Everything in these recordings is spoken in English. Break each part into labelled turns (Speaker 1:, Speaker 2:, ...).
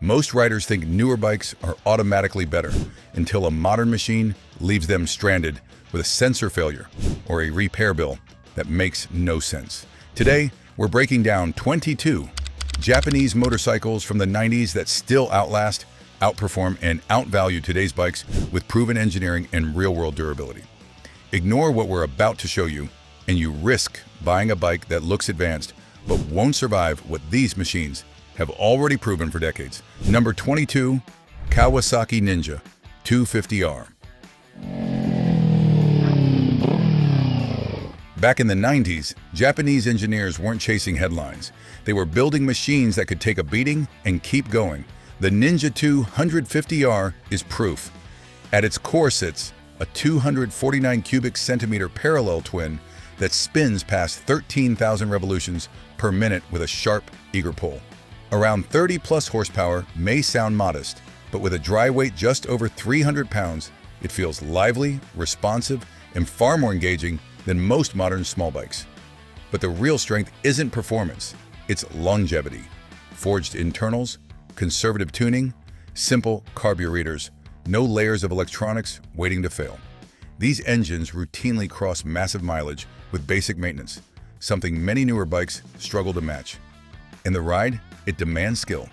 Speaker 1: Most riders think newer bikes are automatically better until a modern machine leaves them stranded with a sensor failure or a repair bill that makes no sense. Today, we're breaking down 22 Japanese motorcycles from the 90s that still outlast, outperform, and outvalue today's bikes with proven engineering and real-world durability. Ignore what we're about to show you, and you risk buying a bike that looks advanced but won't survive what these machines have already proven for decades. Number 22, Kawasaki Ninja 250R. Back in the 90s, Japanese engineers weren't chasing headlines. They were building machines that could take a beating and keep going. The Ninja 250R is proof. At its core sits a 249 cubic centimeter parallel twin that spins past 13,000 revolutions per minute with a sharp, eager pull. Around 30-plus horsepower may sound modest, but with a dry weight just over 300 pounds, it feels lively, responsive, and far more engaging than most modern small bikes. But the real strength isn't performance, it's longevity. Forged internals, conservative tuning, simple carburetors, no layers of electronics waiting to fail. These engines routinely cross massive mileage with basic maintenance, something many newer bikes struggle to match. In the ride, it demands skill.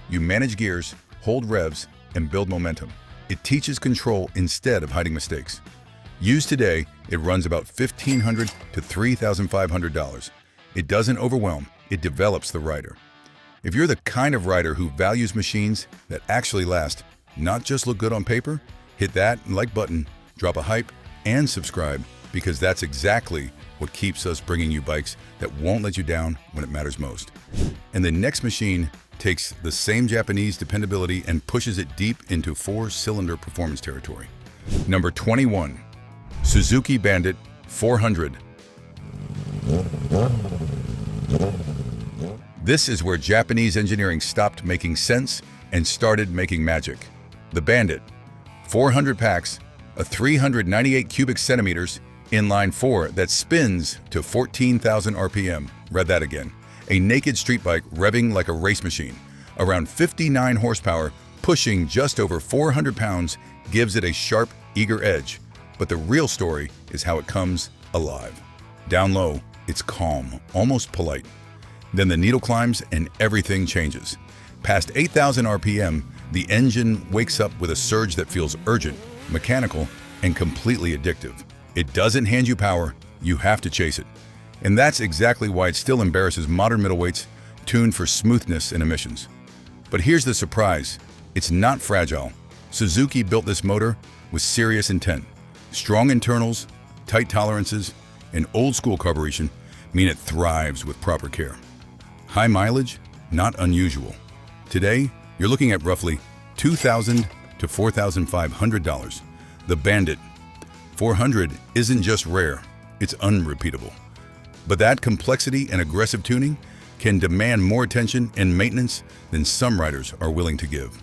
Speaker 1: You manage gears, hold revs, and build momentum. It teaches control instead of hiding mistakes. Used today, it runs about $1,500 to $3,500. It doesn't overwhelm, it develops the rider. If you're the kind of rider who values machines that actually last, not just look good on paper, hit that like button, drop a hype, and subscribe, because that's exactly what keeps us bringing you bikes that won't let you down when it matters most. And the next machine takes the same Japanese dependability and pushes it deep into four-cylinder performance territory. Number 21, Suzuki Bandit 400. This is where Japanese engineering stopped making sense and started making magic. The Bandit, 400 packs, a 398 cubic centimeters, inline 4 that spins to 14,000 RPM. Read that again. A naked street bike revving like a race machine. Around 59 horsepower, pushing just over 400 pounds, gives it a sharp, eager edge. But the real story is how it comes alive. Down low, it's calm, almost polite. Then the needle climbs and everything changes. Past 8,000 RPM, the engine wakes up with a surge that feels urgent, mechanical, and completely addictive. It doesn't hand you power, you have to chase it. And that's exactly why it still embarrasses modern middleweights tuned for smoothness and emissions. But here's the surprise, it's not fragile. Suzuki built this motor with serious intent. Strong internals, tight tolerances, and old-school carburation mean it thrives with proper care. High mileage? Not unusual. Today, you're looking at roughly $2,000 to $4,500. The Bandit 400 isn't just rare, it's unrepeatable. But that complexity and aggressive tuning can demand more attention and maintenance than some riders are willing to give.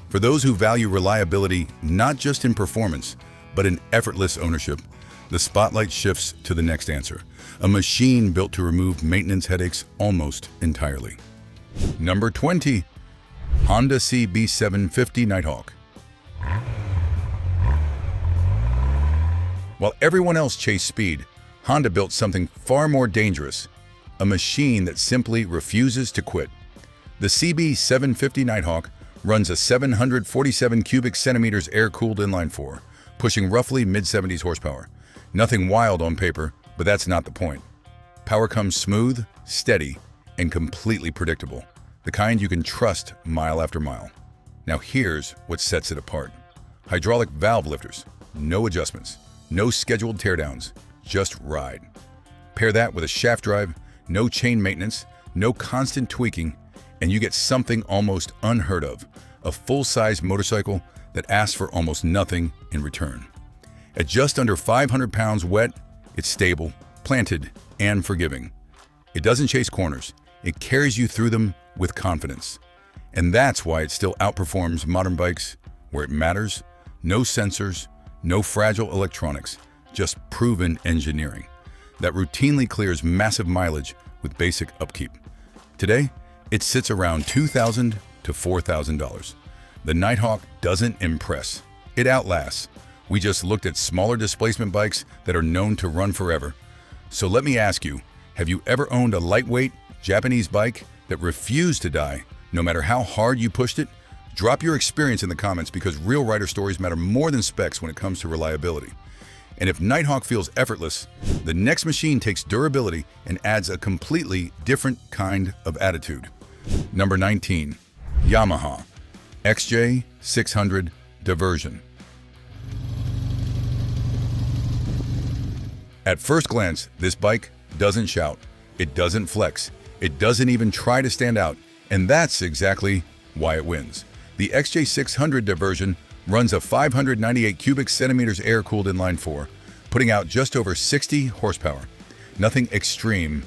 Speaker 1: For those who value reliability not just in performance, but in effortless ownership, the spotlight shifts to the next answer, a machine built to remove maintenance headaches almost entirely. Number 20, Honda CB750 Nighthawk. While everyone else chased speed, Honda built something far more dangerous, a machine that simply refuses to quit. The CB750 Nighthawk runs a 747 cubic centimeters air-cooled inline 4, pushing roughly mid-70s horsepower. Nothing wild on paper, but that's not the point. Power comes smooth, steady, and completely predictable, the kind you can trust mile after mile. Now here's what sets it apart. Hydraulic valve lifters, no adjustments, no scheduled teardowns, just ride. Pair that with a shaft drive, no chain maintenance, no constant tweaking, and you get something almost unheard of, a full-size motorcycle that asks for almost nothing in return. At just under 500 pounds wet, it's stable, planted, and forgiving. It doesn't chase corners, it carries you through them with confidence. And that's why it still outperforms modern bikes where it matters. No sensors, no fragile electronics, just proven engineering that routinely clears massive mileage with basic upkeep. Today, it sits around $2,000 to $4,000. The Nighthawk doesn't impress. It outlasts. We just looked at smaller displacement bikes that are known to run forever. So let me ask you, have you ever owned a lightweight Japanese bike that refused to die no matter how hard you pushed it? Drop your experience in the comments because real rider stories matter more than specs when it comes to reliability. And if Nighthawk feels effortless, the next machine takes durability and adds a completely different kind of attitude. Number 19. Yamaha XJ600 Diversion. At first glance, this bike doesn't shout, it doesn't flex, it doesn't even try to stand out, and that's exactly why it wins. The XJ600 Diversion runs a 598 cubic centimeters air-cooled inline 4, putting out just over 60 horsepower. Nothing extreme,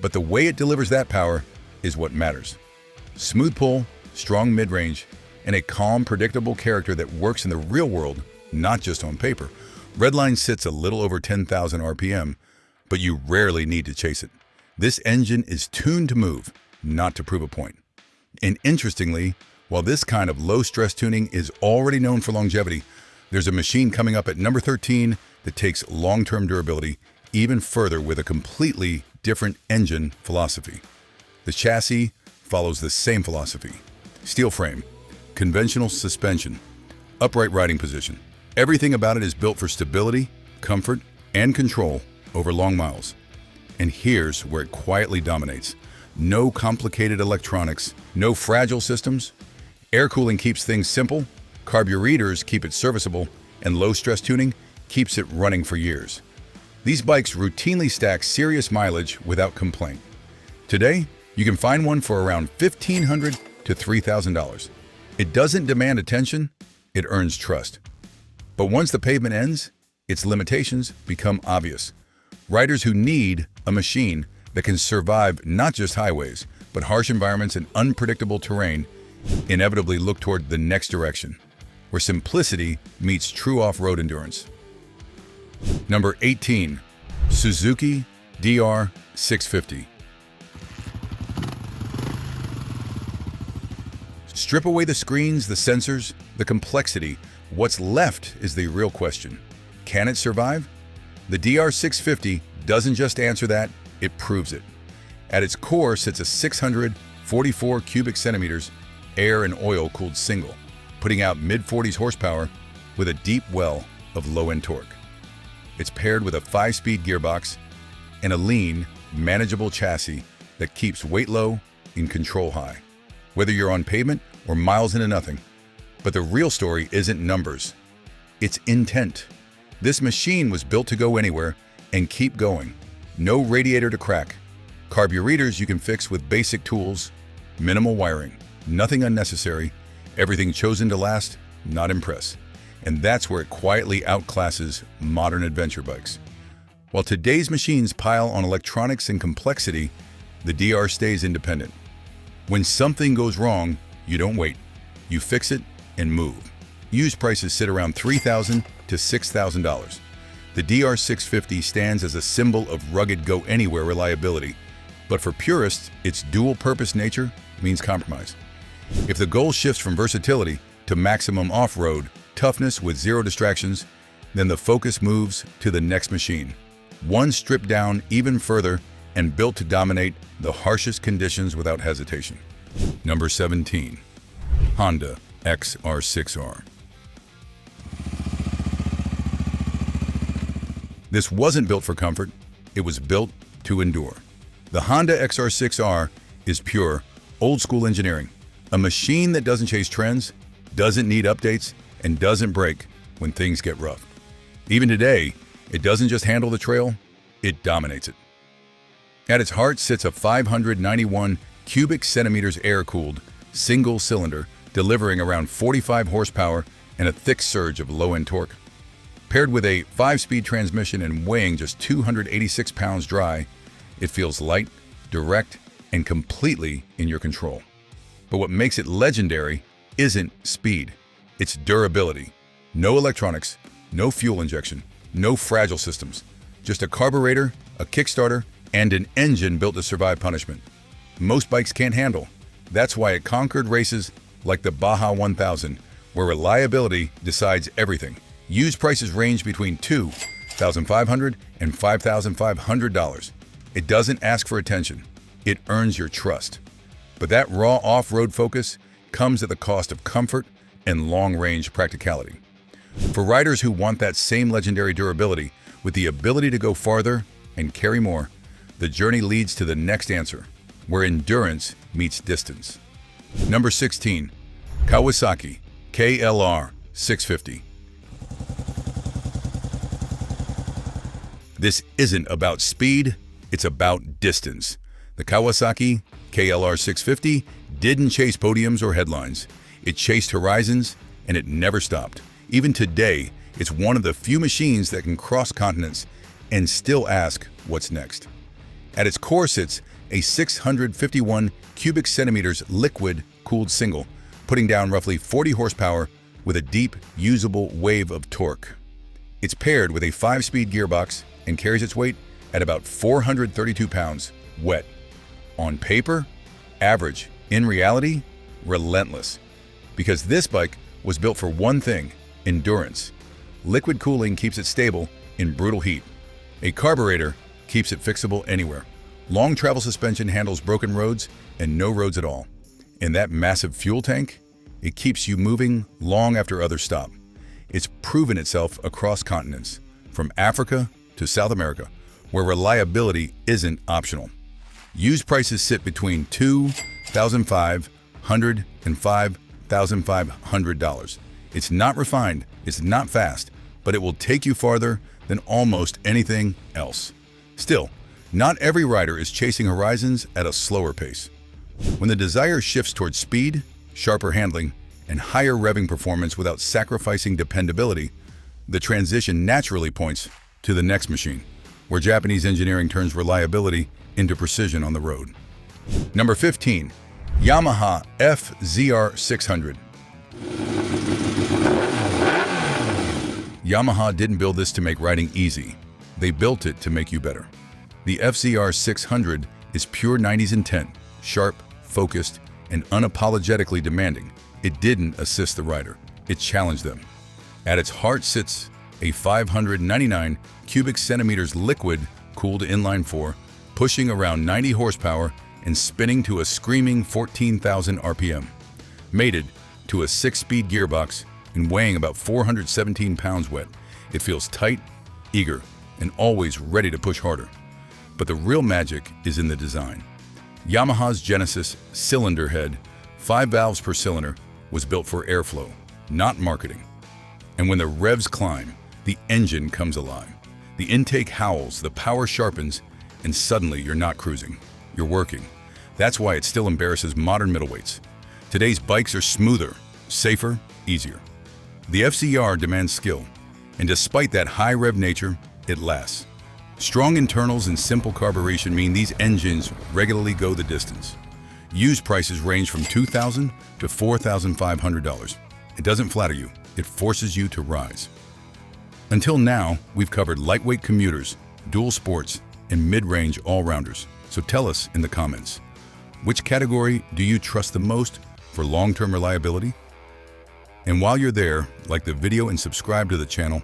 Speaker 1: but the way it delivers that power is what matters. Smooth pull, strong mid-range, and a calm, predictable character that works in the real world, not just on paper. Redline sits a little over 10,000 RPM, but you rarely need to chase it. This engine is tuned to move, not to prove a point. And interestingly, while this kind of low-stress tuning is already known for longevity, there's a machine coming up at number 13 that takes long-term durability even further with a completely different engine philosophy. The chassis follows the same philosophy. Steel frame, conventional suspension, upright riding position. Everything about it is built for stability, comfort, and control over long miles. And here's where it quietly dominates. No complicated electronics, no fragile systems. Air cooling keeps things simple, carburetors keep it serviceable, and low-stress tuning keeps it running for years. These bikes routinely stack serious mileage without complaint. Today, you can find one for around $1,500 to $3,000. It doesn't demand attention, it earns trust. But once the pavement ends, its limitations become obvious. Riders who need a machine that can survive not just highways, but harsh environments and unpredictable terrain inevitably look toward the next direction, where simplicity meets true off-road endurance. Number 18. Suzuki DR650. Strip away the screens, the sensors, the complexity. What's left is the real question. Can it survive? The DR650 doesn't just answer that, it proves it. At its core sits a 644 cubic centimeters air and oil-cooled single, putting out mid-40s horsepower with a deep well of low-end torque. It's paired with a 5-speed gearbox and a lean, manageable chassis that keeps weight low and control high, whether you're on pavement or miles into nothing. But the real story isn't numbers, it's intent. This machine was built to go anywhere and keep going. No radiator to crack. Carburetors you can fix with basic tools, minimal wiring, nothing unnecessary, everything chosen to last, not impress. And that's where it quietly outclasses modern adventure bikes. While today's machines pile on electronics and complexity, the DR stays independent. When something goes wrong, you don't wait. You fix it and move. Used prices sit around $3,000 to $6,000. The DR650 stands as a symbol of rugged go-anywhere reliability, but for purists, its dual-purpose nature means compromise. If the goal shifts from versatility to maximum off-road toughness with zero distractions, then the focus moves to the next machine. One stripped down even further and built to dominate the harshest conditions without hesitation. Number 17. Honda XR6R. This wasn't built for comfort, it was built to endure. The Honda XR6R is pure, old-school engineering, a machine that doesn't chase trends, doesn't need updates, and doesn't break when things get rough. Even today, it doesn't just handle the trail, it dominates it. At its heart sits a 591 cubic centimeters air-cooled, single cylinder, delivering around 45 horsepower and a thick surge of low-end torque. Paired with a 5-speed transmission and weighing just 286 pounds dry, it feels light, direct, and completely in your control. But what makes it legendary isn't speed, it's durability. No electronics, no fuel injection, no fragile systems, just a carburetor, a kickstarter, and an engine built to survive punishment. Most bikes can't handle. That's why it conquered races like the Baja 1000, where reliability decides everything. Used prices range between $2,500 and $5,500. It doesn't ask for attention. It earns your trust. But that raw off-road focus comes at the cost of comfort and long-range practicality. For riders who want that same legendary durability with the ability to go farther and carry more, the journey leads to the next answer, where endurance meets distance. Number 16. Kawasaki KLR650. This isn't about speed, it's about distance. The Kawasaki KLR650 didn't chase podiums or headlines. It chased horizons, and it never stopped. Even today, it's one of the few machines that can cross continents and still ask, what's next? At its core sits a 651 cubic centimeters liquid-cooled single, putting down roughly 40 horsepower with a deep, usable wave of torque. It's paired with a 5-speed gearbox and carries its weight at about 432 pounds, wet. On paper, average. In reality, relentless. Because this bike was built for one thing: endurance. Liquid cooling keeps it stable in brutal heat. A carburetor keeps it fixable anywhere. Long travel suspension handles broken roads and no roads at all. And that massive fuel tank, it keeps you moving long after others stop. It's proven itself across continents, from Africa to South America, where reliability isn't optional. Used prices sit between $2,500 and $5,500. It's not refined, it's not fast, but it will take you farther than almost anything else. Still, not every rider is chasing horizons at a slower pace. When the desire shifts towards speed, sharper handling, and higher revving performance without sacrificing dependability, the transition naturally points to the next machine, where Japanese engineering turns reliability into precision on the road. Number 15. Yamaha FZR600. Yamaha didn't build this to make riding easy. They built it to make you better. The FZR600 is pure 90s intent, sharp, focused, and unapologetically demanding. It didn't assist the rider, it challenged them. At its heart sits a 599 cubic centimeters liquid-cooled inline-4, pushing around 90 horsepower and spinning to a screaming 14,000 RPM. Mated to a 6-speed gearbox and weighing about 417 pounds wet, it feels tight, eager, and always ready to push harder. But the real magic is in the design. Yamaha's Genesis cylinder head, 5 valves per cylinder, was built for airflow, not marketing. And when the revs climb, the engine comes alive. The intake howls, the power sharpens, and suddenly you're not cruising, you're working. That's why it still embarrasses modern middleweights. Today's bikes are smoother, safer, easier. The FZR demands skill, and despite that high rev nature, it lasts. Strong internals and simple carburation mean these engines regularly go the distance. Used prices range from $2,000 to $4,500. It doesn't flatter you, it forces you to rise. Until now, we've covered lightweight commuters, dual sports, and mid-range all-rounders. So tell us in the comments, which category do you trust the most for long-term reliability? And while you're there, like the video and subscribe to the channel.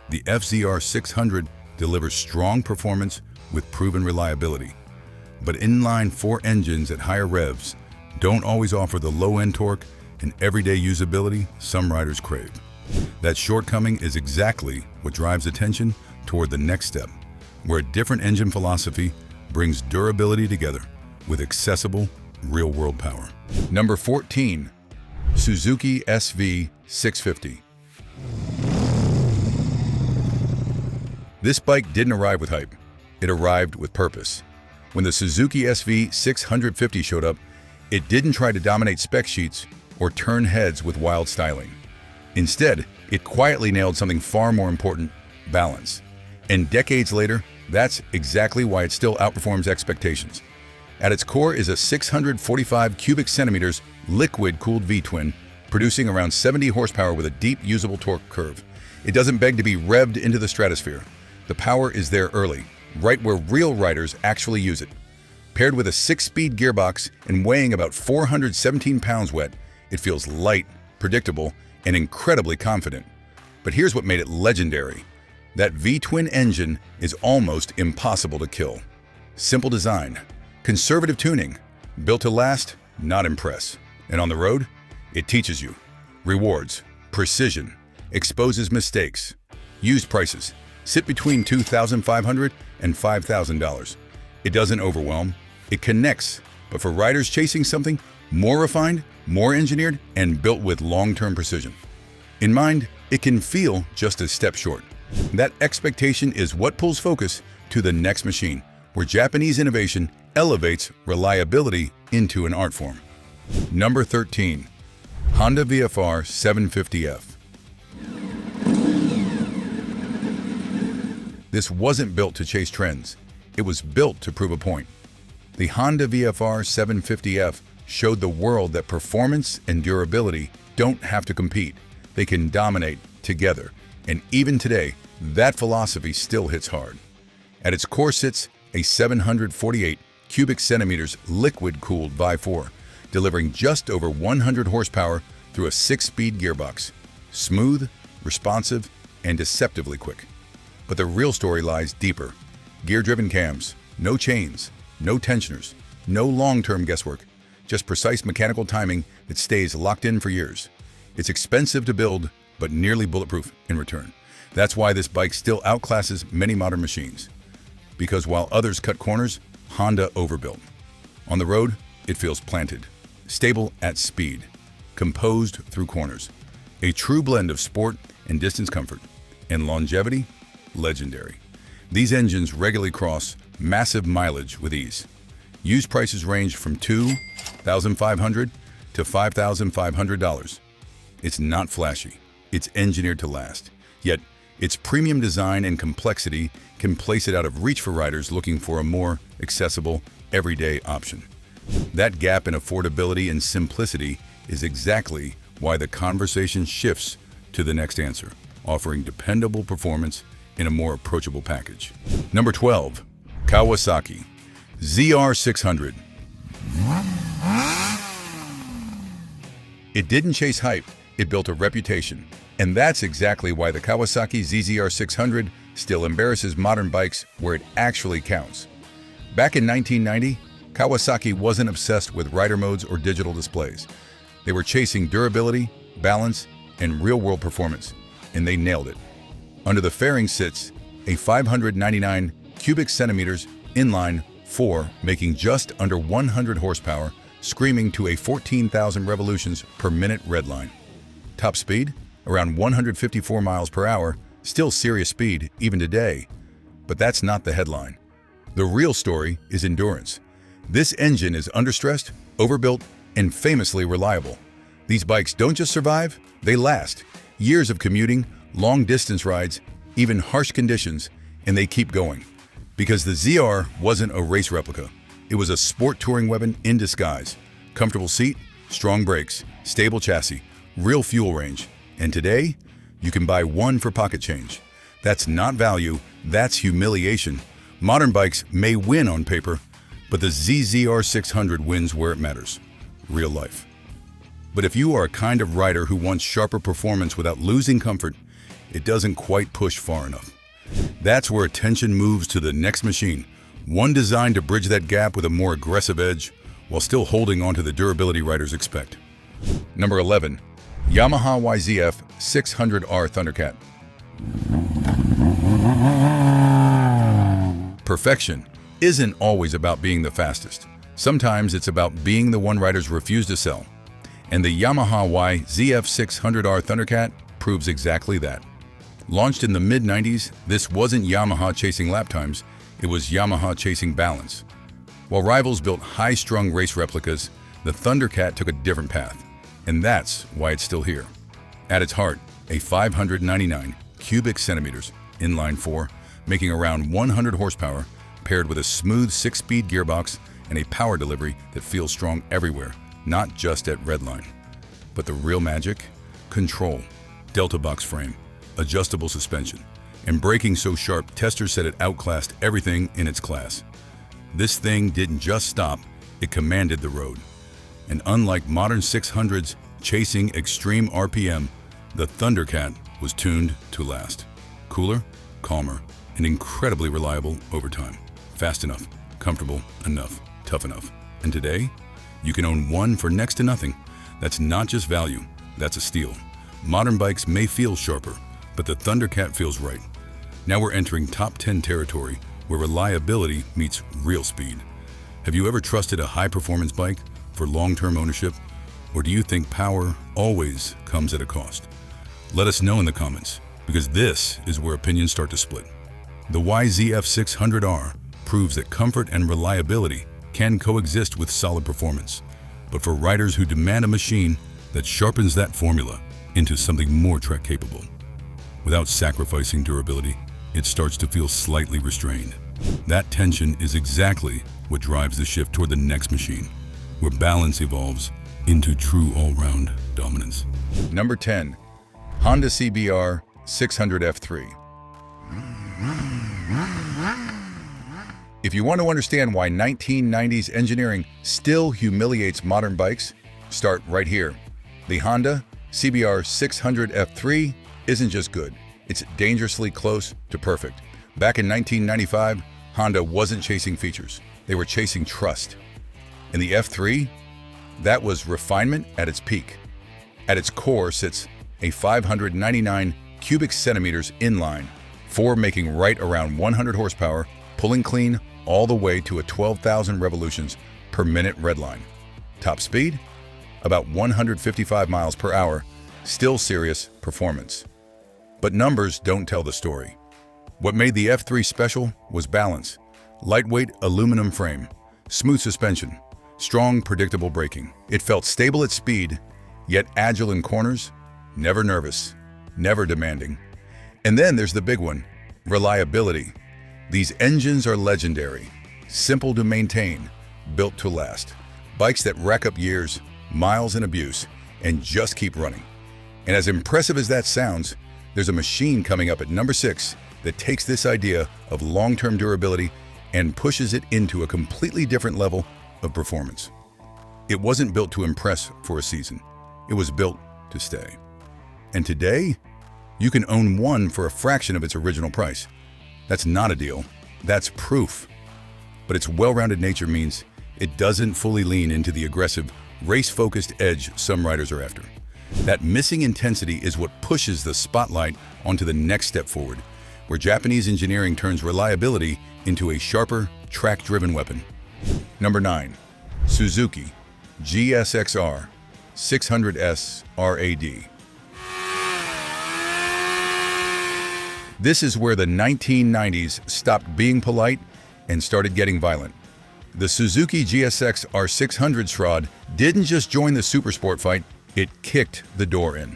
Speaker 1: The FZR600 delivers strong performance with proven reliability. But inline-4 engines at higher revs don't always offer the low-end torque and everyday usability some riders crave. That shortcoming is exactly what drives attention toward the next step, where a different engine philosophy brings durability together with accessible, real-world power. Number 14. Suzuki SV650. This bike didn't arrive with hype, it arrived with purpose. When the Suzuki SV650 showed up, it didn't try to dominate spec sheets or turn heads with wild styling. Instead, it quietly nailed something far more important: balance. And decades later, that's exactly why it still outperforms expectations. At its core is a 645 cubic centimeters liquid-cooled V-twin, producing around 70 horsepower with a deep, usable torque curve. It doesn't beg to be revved into the stratosphere. The power is there early, right where real riders actually use it. Paired with a 6-speed gearbox and weighing about 417 pounds wet, it feels light, predictable, and incredibly confident. But here's what made it legendary. That V-twin engine is almost impossible to kill. Simple design, conservative tuning, built to last, not impress. And on the road, it teaches you. Rewards, precision, exposes mistakes. Used prices sit between $2,500 and $5,000. It doesn't overwhelm, it connects, but for riders chasing something more refined, more engineered, and built with long-term precision in mind, it can feel just a step short. That expectation is what pulls focus to the next machine, where Japanese innovation elevates reliability into an art form. Number 13. Honda VFR750F. This wasn't built to chase trends. It was built to prove a point. The Honda VFR750F showed the world that performance and durability don't have to compete. They can dominate together. And even today, that philosophy still hits hard. At its core sits a 748 cubic centimeters liquid-cooled V4, delivering just over 100 horsepower through a 6-speed gearbox. Smooth, responsive, and deceptively quick. But the real story lies deeper. Gear-driven cams, no chains, no tensioners, no long-term guesswork, just precise mechanical timing that stays locked in for years. It's expensive to build, but nearly bulletproof in return. That's why this bike still outclasses many modern machines. Because while others cut corners, Honda overbuilt. On the road, it feels planted, stable at speed, composed through corners. A true blend of sport and distance comfort, and longevity, legendary. These engines regularly cross massive mileage with ease. Used prices range from $2,500 to $5,500. It's not flashy, it's engineered to last. Yet, its premium design and complexity can place it out of reach for riders looking for a more accessible, everyday option. That gap in affordability and simplicity is exactly why the conversation shifts to the next answer, offering dependable performance in a more approachable package. Number 12. Kawasaki ZR600. It didn't chase hype, it built a reputation. And that's exactly why the Kawasaki ZR600 still embarrasses modern bikes where it actually counts. Back in 1990, Kawasaki wasn't obsessed with rider modes or digital displays. They were chasing durability, balance, and real-world performance, and they nailed it. Under the fairing sits a 599 cubic centimeters inline 4, making just under 100 horsepower, screaming to a 14,000 revolutions per minute redline. Top speed? Around 154 miles per hour, still serious speed even today. But that's not the headline. The real story is endurance. This engine is understressed, overbuilt, and famously reliable. These bikes don't just survive, they last. Years of commuting, long distance rides, even harsh conditions, and they keep going. Because the ZR wasn't a race replica. It was a sport touring weapon in disguise. Comfortable seat, strong brakes, stable chassis, real fuel range. And today, you can buy one for pocket change. That's not value, that's humiliation. Modern bikes may win on paper, but the ZR600 wins where it matters, real life. But if you are a kind of rider who wants sharper performance without losing comfort, it doesn't quite push far enough. That's where attention moves to the next machine, one designed to bridge that gap with a more aggressive edge while still holding on to the durability riders expect. Number 11. Yamaha YZF 600R Thundercat. Perfection isn't always about being the fastest. Sometimes it's about being the one riders refuse to sell. And the Yamaha YZF 600R Thundercat proves exactly that. Launched in the mid-90s, this wasn't Yamaha chasing lap times, it was Yamaha chasing balance. While rivals built high-strung race replicas, the Thundercat took a different path. And that's why it's still here. At its heart, a 599 cubic centimeters inline 4, making around 100 horsepower, paired with a smooth 6-speed gearbox and a power delivery that feels strong everywhere, not just at redline. But the real magic? Control, delta box frame, adjustable suspension, and braking so sharp testers said it outclassed everything in its class. This thing didn't just stop, it commanded the road. And unlike modern 600s chasing extreme RPM, the Thundercat was tuned to last. Cooler, calmer, and incredibly reliable over time. Fast enough, comfortable enough, tough enough. And today, you can own one for next to nothing. That's not just value, that's a steal. Modern bikes may feel sharper, but the Thundercat feels right. Now we're entering top 10 territory where reliability meets real speed. Have you ever trusted a high-performance bike for long-term ownership? Or do you think power always comes at a cost? Let us know in the comments, because this is where opinions start to split. The YZF600R proves that comfort and reliability can coexist with solid performance. But for riders who demand a machine that sharpens that formula into something more trek capable, without sacrificing durability, it starts to feel slightly restrained. That tension is exactly what drives the shift toward the next machine, where balance evolves into true all-round dominance.
Speaker 2: Number 10. Honda CBR 600F3. If you want to understand why 1990s engineering still humiliates modern bikes, start right here. The Honda CBR 600F3 isn't just good, it's dangerously close to perfect. Back in 1995, Honda wasn't chasing features, they were chasing trust. In the F3, that was refinement at its peak. At its core sits a 599 cubic centimeters inline, 4 making right around 100 horsepower, pulling clean all the way to a 12,000 revolutions per minute redline. Top speed? About 155 miles per hour, still serious performance. But numbers don't tell the story. What made the F3 special was balance. Lightweight aluminum frame, smooth suspension, strong, predictable braking. It felt stable at speed, yet agile in corners, never nervous, never demanding. And then there's the big one, reliability. These engines are legendary, simple to maintain, built to last. Bikes that rack up years, miles in abuse, and just keep running. And as impressive as that sounds, there's a machine coming up at number 6 that takes this idea of long-term durability and pushes it into a completely different level of performance. It wasn't built to impress for a season. It was built to stay. And today, you can own one for a fraction of its original price. That's not a deal, that's proof. But its well-rounded nature means it doesn't fully lean into the aggressive, race-focused edge some riders are after. That missing intensity is what pushes the spotlight onto the next step forward, where Japanese engineering turns reliability into a sharper, track-driven weapon. Number 9. Suzuki GSXR 600S RAD. This is where the 1990s stopped being polite and started getting violent. The Suzuki GSX R600 Shroud didn't just join the supersport fight, it kicked the door in.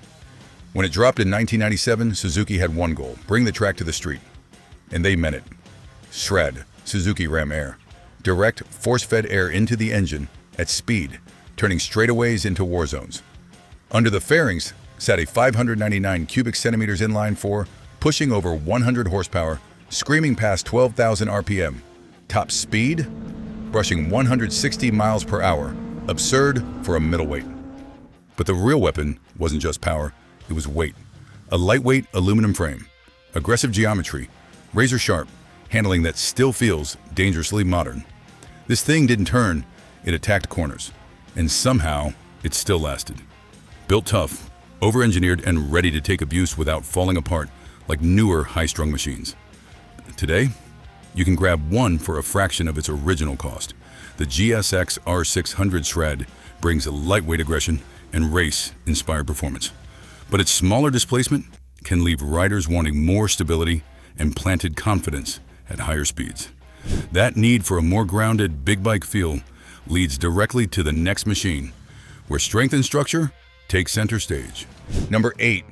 Speaker 2: When it dropped in 1997, Suzuki had one goal, bring the track to the street. And they meant it. Shred, Suzuki Ram Air. Direct, force-fed air into the engine at speed, turning straightaways into war zones. Under the fairings sat a 599 cubic centimeters inline 4, pushing over 100 horsepower, screaming past 12,000 RPM. Top speed? Brushing 160 miles per hour. Absurd for a middleweight. But the real weapon wasn't just power, it was weight. A lightweight aluminum frame, aggressive geometry, razor sharp, handling that still feels dangerously modern. This thing didn't turn, it attacked corners. And somehow, it still lasted. Built tough, over-engineered, and ready to take abuse without falling apart like newer high-strung machines. Today, you can grab one for a fraction of its original cost. The GSX R600 Shred brings a lightweight aggression and race-inspired performance. But its smaller displacement can leave riders wanting more stability and planted confidence at higher speeds. That need for a more grounded big bike feel leads directly to the next machine, where strength and structure take center stage. Number 8.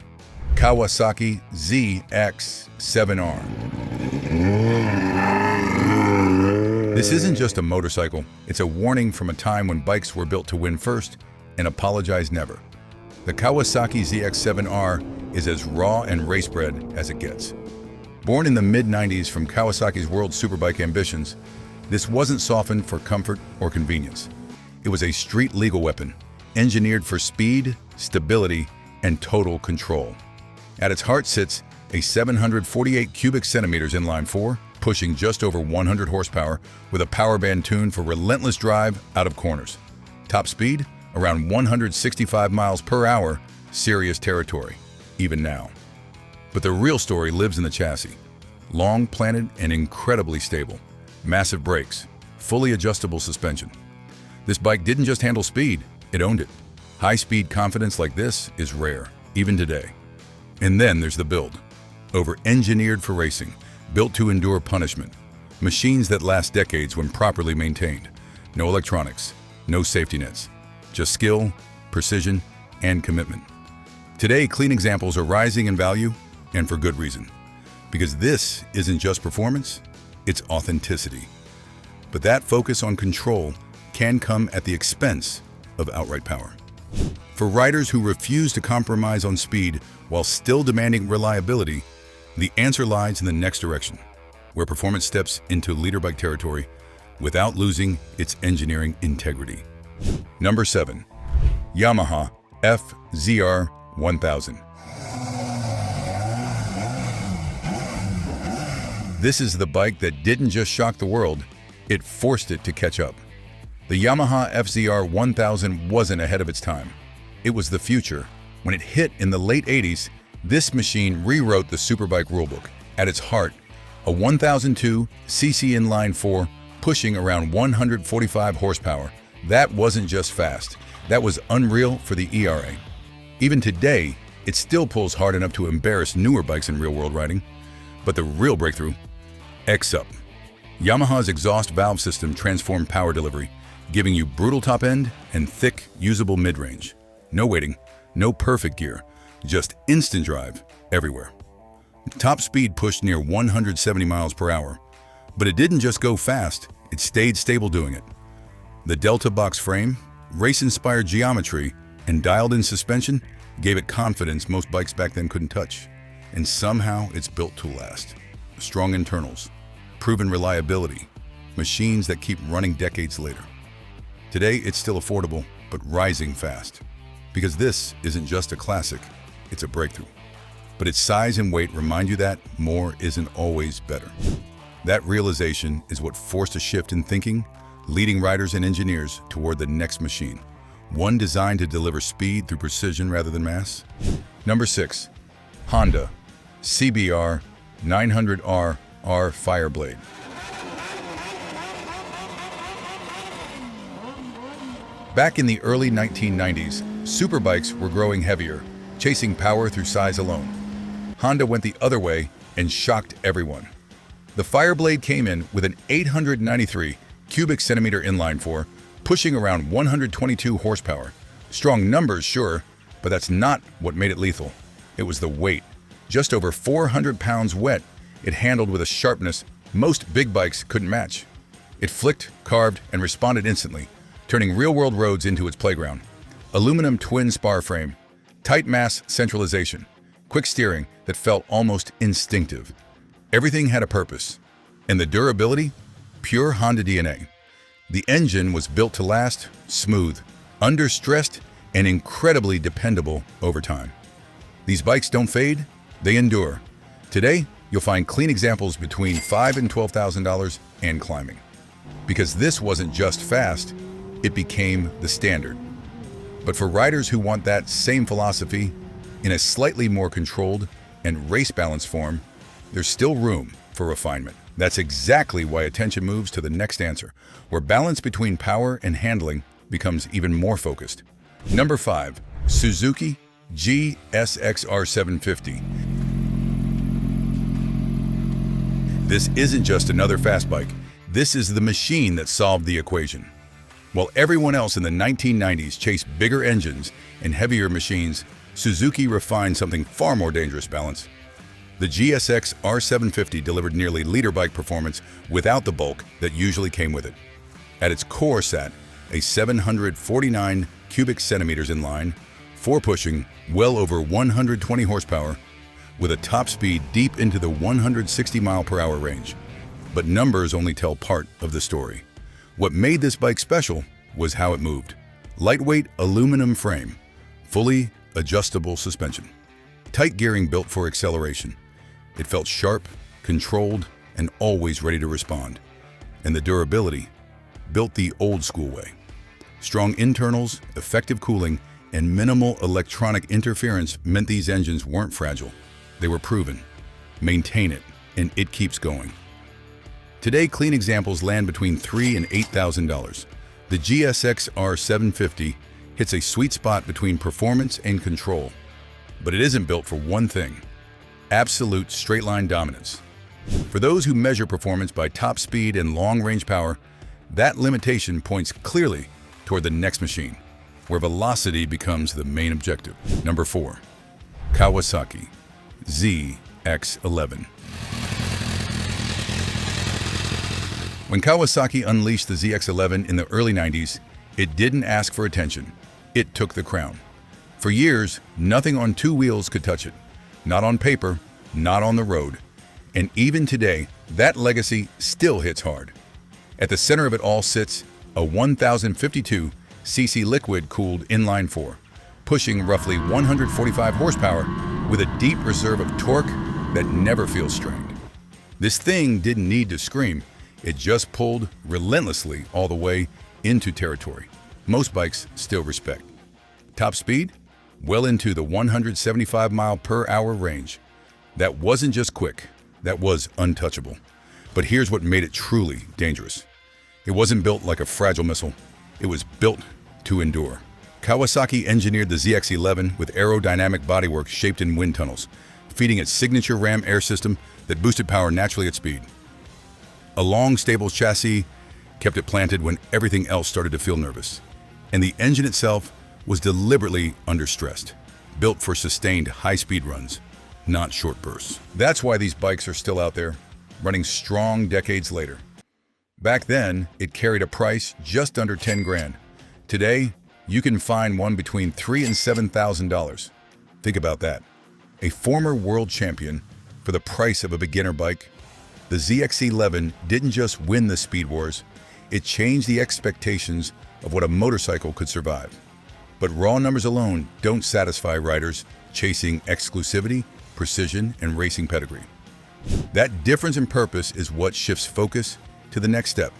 Speaker 2: Kawasaki ZX7R. This isn't just a motorcycle, it's a warning from a time when bikes were built to win first and apologize never. The Kawasaki ZX7R is as raw and race-bred as it gets. Born in the mid-90s from Kawasaki's World Superbike ambitions,
Speaker 1: This wasn't softened for comfort or convenience. It was a street-legal weapon, engineered for speed, stability, and total control. At its heart sits a 748 cubic centimeters inline 4, pushing just over 100 horsepower with a power band tuned for relentless drive out of corners. Top speed, around 165 miles per hour, serious territory, even now. But the real story lives in the chassis. Long planted and incredibly stable. Massive brakes, fully adjustable suspension. This bike didn't just handle speed, it owned it. High-speed confidence like this is rare, even today. And then there's the build. Over-engineered for racing, built to endure punishment. Machines that last decades when properly maintained. No electronics, no safety nets. Just skill, precision, and commitment. Today, clean examples are rising in value, and for good reason. Because this isn't just performance, it's authenticity. But that focus on control can come at the expense of outright power. For riders who refuse to compromise on speed while still demanding reliability, the answer lies in the next direction, where performance steps into leader bike territory without losing its engineering integrity. Number 7. Yamaha FZR1000. This is the bike that didn't just shock the world, it forced it to catch up. The Yamaha FZR1000 wasn't ahead of its time. It was the future. When it hit in the late 80s, this machine rewrote the Superbike rulebook. At its heart, a 1002 cc inline 4 pushing around 145 horsepower. That wasn't just fast, that was unreal for the ERA. Even today, it still pulls hard enough to embarrass newer bikes in real-world riding. But the real breakthrough? X-Up. Yamaha's exhaust valve system transformed power delivery, giving you brutal top end and thick, usable mid-range. No waiting, no perfect gear, just instant drive everywhere. Top speed pushed near 170 miles per hour, but it didn't just go fast, it stayed stable doing it. The Delta box frame, race-inspired geometry, and dialed-in suspension gave it confidence most bikes back then couldn't touch. And somehow it's built to last. Strong internals, proven reliability, machines that keep running decades later. Today it's still affordable, but rising fast. Because this isn't just a classic, it's a breakthrough. But its size and weight remind you that more isn't always better. That realization is what forced a shift in thinking, leading riders and engineers toward the next machine. One designed to deliver speed through precision rather than mass. Number 6. Honda CBR 900R Fireblade. Back in the early 1990s, superbikes were growing heavier, chasing power through size alone. Honda went the other way and shocked everyone. The Fireblade came in with an 893 cubic centimeter inline 4, pushing around 122 horsepower. Strong numbers, sure, but that's not what made it lethal. It was the weight. Just over 400 pounds wet, it handled with a sharpness most big bikes couldn't match. It flicked, carved, and responded instantly, turning real-world roads into its playground. Aluminum twin spar frame, tight mass centralization, quick steering that felt almost instinctive. Everything had a purpose. And the durability? Pure Honda DNA. The engine was built to last, smooth, under-stressed, and incredibly dependable over time. These bikes don't fade, they endure. Today, you'll find clean examples between $5,000 and $12,000 and climbing. Because this wasn't just fast, it became the standard. But for riders who want that same philosophy in a slightly more controlled and race-balanced form, there's still room for refinement. That's exactly why attention moves to the next answer, where balance between power and handling becomes even more focused. Number 5. Suzuki GSX-R750. This isn't just another fast bike. This is the machine that solved the equation. While everyone else in the 1990s chased bigger engines and heavier machines, Suzuki refined something far more dangerous: balance. The GSX R750 delivered nearly leader bike performance without the bulk that usually came with it. At its core sat a 749 cubic centimeters inline, 4 pushing well over 120 horsepower, with a top speed deep into the 160 mile per hour range. But numbers only tell part of the story. What made this bike special was how it moved. Lightweight aluminum frame, fully adjustable suspension, tight gearing built for acceleration. It felt sharp, controlled, and always ready to respond. And the durability, built the old school way. Strong internals, effective cooling, and minimal electronic interference meant these engines weren't fragile. They were proven. Maintain it, and it keeps going. Today, clean examples land between $3,000 and $8,000. The GSX R750 hits a sweet spot between performance and control. But it isn't built for one thing: absolute straight-line dominance. For those who measure performance by top speed and long-range power, that limitation points clearly toward the next machine, where velocity becomes the main objective. Number 4. Kawasaki ZX11. When Kawasaki unleashed the ZX11 in the early 90s, it didn't ask for attention. It took the crown. For years, nothing on two wheels could touch it. Not on paper, not on the road. And even today, that legacy still hits hard. At the center of it all sits a 1052cc liquid-cooled inline-4, pushing roughly 145 horsepower with a deep reserve of torque that never feels strained. This thing didn't need to scream. It just pulled relentlessly all the way into territory most bikes still respect. Top speed? Well into the 175 mile/hour range. That wasn't just quick, that was untouchable. But here's what made it truly dangerous. It wasn't built like a fragile missile. It was built to endure. Kawasaki engineered the ZX11 with aerodynamic bodywork shaped in wind tunnels, feeding its signature ram air system that boosted power naturally at speed. A long, stable chassis kept it planted when everything else started to feel nervous. And the engine itself was deliberately understressed, built for sustained high-speed runs, not short bursts. That's why these bikes are still out there, running strong decades later. Back then, it carried a price just under 10 grand. Today, you can find one between $3,000 and $7,000. Think about that. A former world champion for the price of a beginner bike. The ZX11 didn't just win the speed wars, it changed the expectations of what a motorcycle could survive. But raw numbers alone don't satisfy riders chasing exclusivity, precision, and racing pedigree. That difference in purpose is what shifts focus to the next step,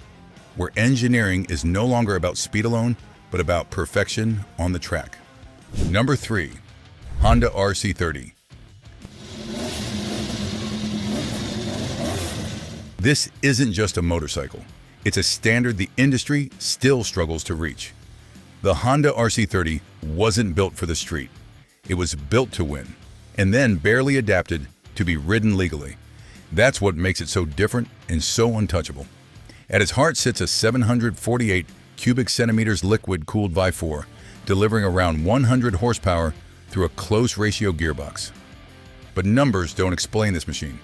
Speaker 1: where engineering is no longer about speed alone, but about perfection on the track. Number 3. Honda RC30. This isn't just a motorcycle. It's a standard the industry still struggles to reach. The Honda RC30 wasn't built for the street. It was built to win, and then barely adapted to be ridden legally. That's what makes it so different and so untouchable. At its heart sits a 748 cubic centimeters liquid-cooled V4, delivering around 100 horsepower through a close ratio gearbox. But numbers don't explain this machine.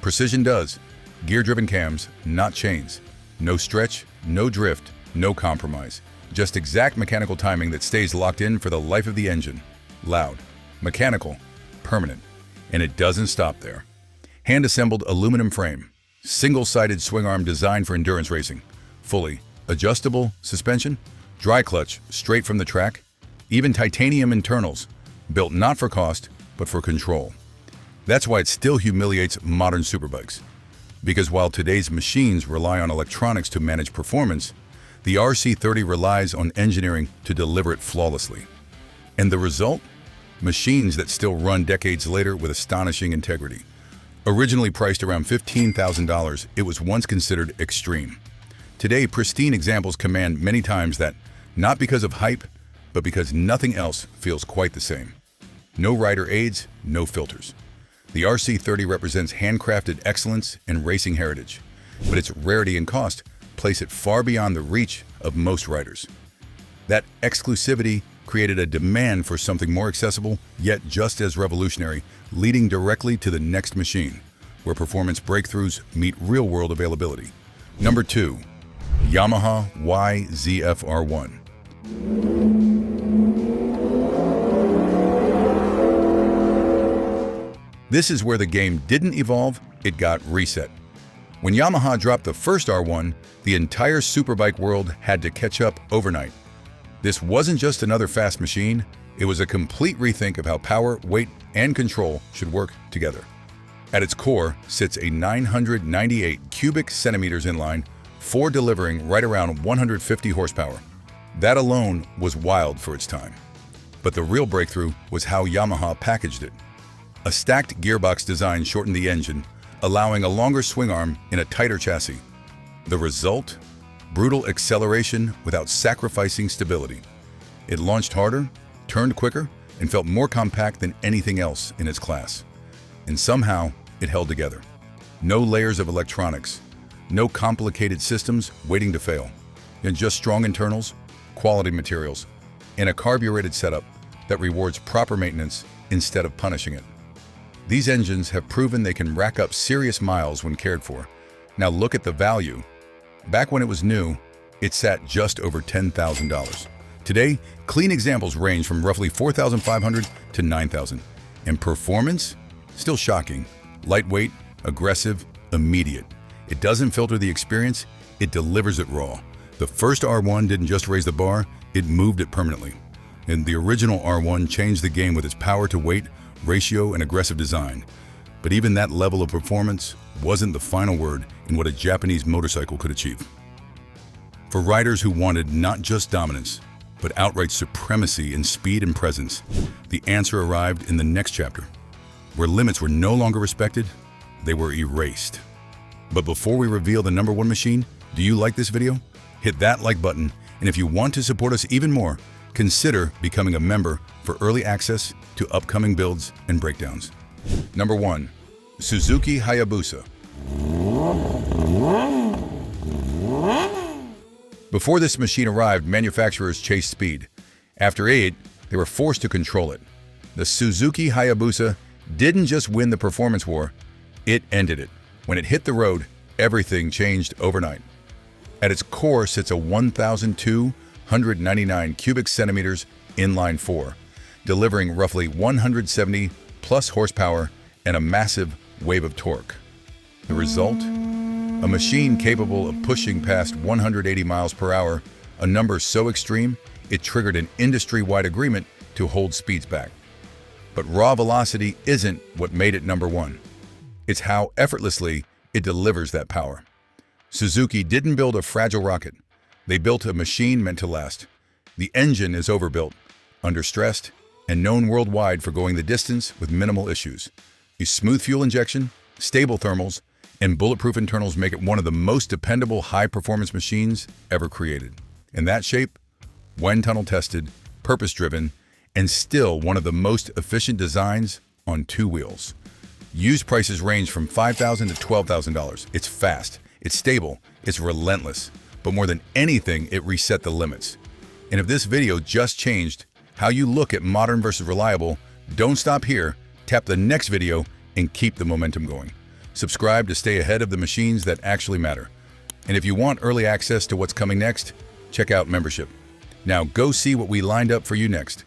Speaker 1: Precision does. Gear-driven cams, not chains. No stretch, no drift, no compromise. Just exact mechanical timing that stays locked in for the life of the engine. Loud, mechanical, permanent. And it doesn't stop there. Hand-assembled aluminum frame. Single-sided swing arm designed for endurance racing. Fully adjustable suspension. Dry clutch straight from the track. Even titanium internals. Built not for cost, but for control. That's why it still humiliates modern superbikes. Because while today's machines rely on electronics to manage performance, the RC30 relies on engineering to deliver it flawlessly. And the result? Machines that still run decades later with astonishing integrity. Originally priced around $15,000, it was once considered extreme. Today, pristine examples command many times that, not because of hype, but because nothing else feels quite the same. No rider aids, no filters. The RC30 represents handcrafted excellence and racing heritage, but its rarity and cost place it far beyond the reach of most riders. That exclusivity created a demand for something more accessible, yet just as revolutionary, leading directly to the next machine, where performance breakthroughs meet real-world availability. Number 2. Yamaha YZF-R1. This is where the game didn't evolve, it got reset. When Yamaha dropped the first R1, the entire Superbike world had to catch up overnight. This wasn't just another fast machine, it was a complete rethink of how power, weight, and control should work together. At its core sits a 998 cubic centimeters inline, 4 delivering right around 150 horsepower. That alone was wild for its time. But the real breakthrough was how Yamaha packaged it. A stacked gearbox design shortened the engine, allowing a longer swing arm in a tighter chassis. The result? Brutal acceleration without sacrificing stability. It launched harder, turned quicker, and felt more compact than anything else in its class. And somehow, it held together. No layers of electronics, no complicated systems waiting to fail, and just strong internals, quality materials, and a carbureted setup that rewards proper maintenance instead of punishing it. These engines have proven they can rack up serious miles when cared for. Now look at the value. Back when it was new, it sat just over $10,000. Today, clean examples range from roughly $4,500 to $9,000. And performance? Still shocking. Lightweight, aggressive, immediate. It doesn't filter the experience, it delivers it raw. The first R1 didn't just raise the bar, it moved it permanently. And the original R1 changed the game with its power to weight, ratio, and aggressive design. But even that level of performance wasn't the final word in what a Japanese motorcycle could achieve. For riders who wanted not just dominance, but outright supremacy in speed and presence, the answer arrived in the next chapter. Where limits were no longer respected, they were erased. But before we reveal the #1 machine, do you like this video? Hit that like button, and if you want to support us even more, consider becoming a member for early access to upcoming builds and breakdowns. Number 1. Suzuki Hayabusa. Before this machine arrived, manufacturers chased speed. After it, they were forced to control it. The Suzuki Hayabusa didn't just win the performance war, it ended it. When it hit the road, everything changed overnight. At its core sits a 1,299 cubic centimeters inline 4, delivering roughly 170 plus horsepower and a massive wave of torque. The result? A machine capable of pushing past 180 miles per hour, a number so extreme it triggered an industry-wide agreement to hold speeds back. But raw velocity isn't what made it #1. It's how effortlessly it delivers that power. Suzuki didn't build a fragile rocket. They built a machine meant to last. The engine is overbuilt, understressed, and known worldwide for going the distance with minimal issues. A smooth fuel injection, stable thermals, and bulletproof internals make it one of the most dependable high-performance machines ever created. In that shape, wind tunnel tested, purpose-driven, and still one of the most efficient designs on 2 wheels. Used prices range from $5,000 to $12,000. It's fast, it's stable, it's relentless, but more than anything, it reset the limits. And if this video just changed how you look at modern versus reliable, don't stop here, tap the next video and keep the momentum going. Subscribe to stay ahead of the machines that actually matter. And if you want early access to what's coming next, check out membership. Now go see what we lined up for you next.